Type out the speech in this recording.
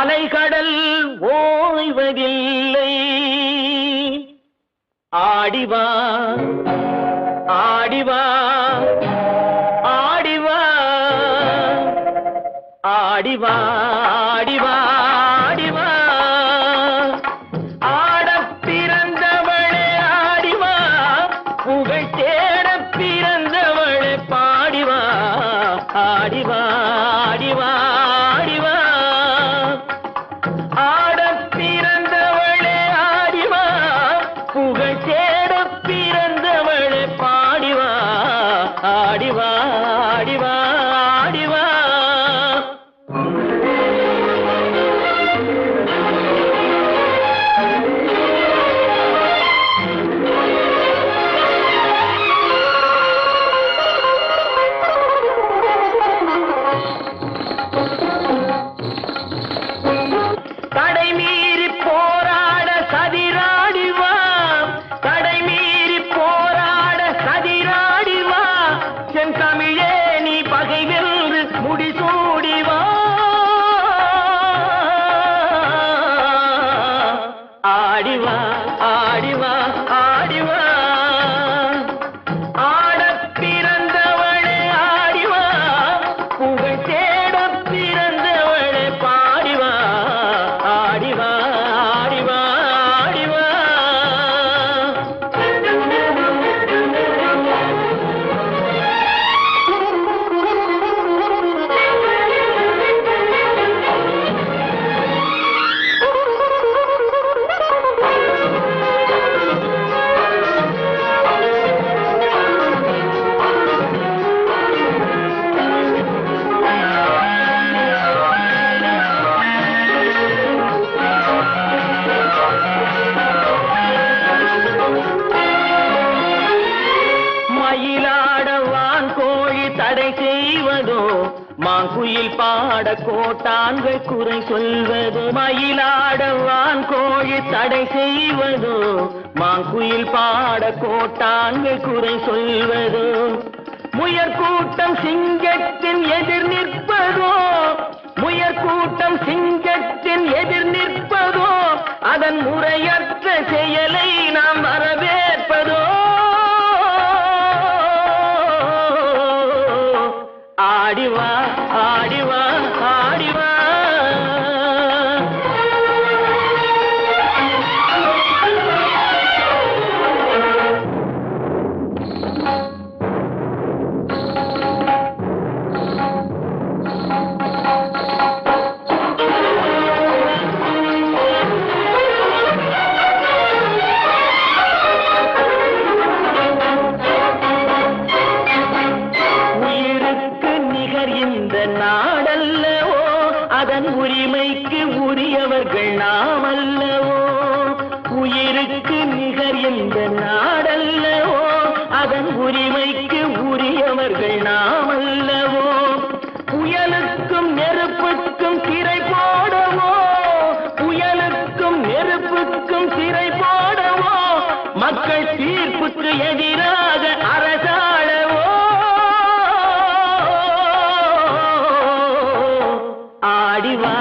அலைகடல் ஓய்வதில்லை ஆடிவா ஆடிவா ஆடிவா ஆடிவா ஆடிவா ஆடிவா ஆடப் பிறந்தவளே ஆடிவா புகழ் தேடப் பிறந்தவளே பாடிவா ஆடிவா ஆடிவா ஆடிவா ஆடப் பிறந்தவளே ஆடிவா புகழ் தேடப் பிறந்தவளே பாடிவா ஆடிவா ஆடிவா ஆடிவா தடை மீறி போராட சதிராடிவா தடை மீறி போராட சதிராடிவா செந்தமிழே நீ பகை வென்று முடிசூடிவா ஆடிவா ஆடிவா ஆடிவா ஆடப் பிறந்தவளே ஆடிவா புகழ் தேடப் பிறந்தவளே பாடிவா ஆடிவா ஆடிவா ஆடிவா மயிலாடவான் கோழி தடை செய்வதோ மாங்குயில் பாட கோட்டான்கள் குறை சொல்வதோ மயிலாடவான் கோழி தடை செய்வதோ மாங்குயில் பாட கோட்டான்கள் குறை சொல்வதோ முயற்கூட்டம் சிங்கத்தின் எதிர் நிற்பதோ முயற்கூட்டம் சிங்கத்தின் எதிர் நிற்பதோ அதன் முறையற்ற செயலை நாம் வரவேற்பதோ ஆடிவா ஆடிவா ஆடிவா இந்த நாடல்லவோ அதன் உரிமைக்கு உரியவர்கள் நாம் அல்லவோ உயிருக்கு நிகர் இந்த நாடல்லவோ அதன் உரிமைக்கு உரியவர்கள் நாம் அல்லவோ புயலுக்கும் நெருப்புக்கும் திரை போடவோ புயலுக்கும் நெருப்புக்கும் திரை போடவோ மக்கள் தீர்ப்புக்கு எதிராக அரசாடவோ ஆடிவா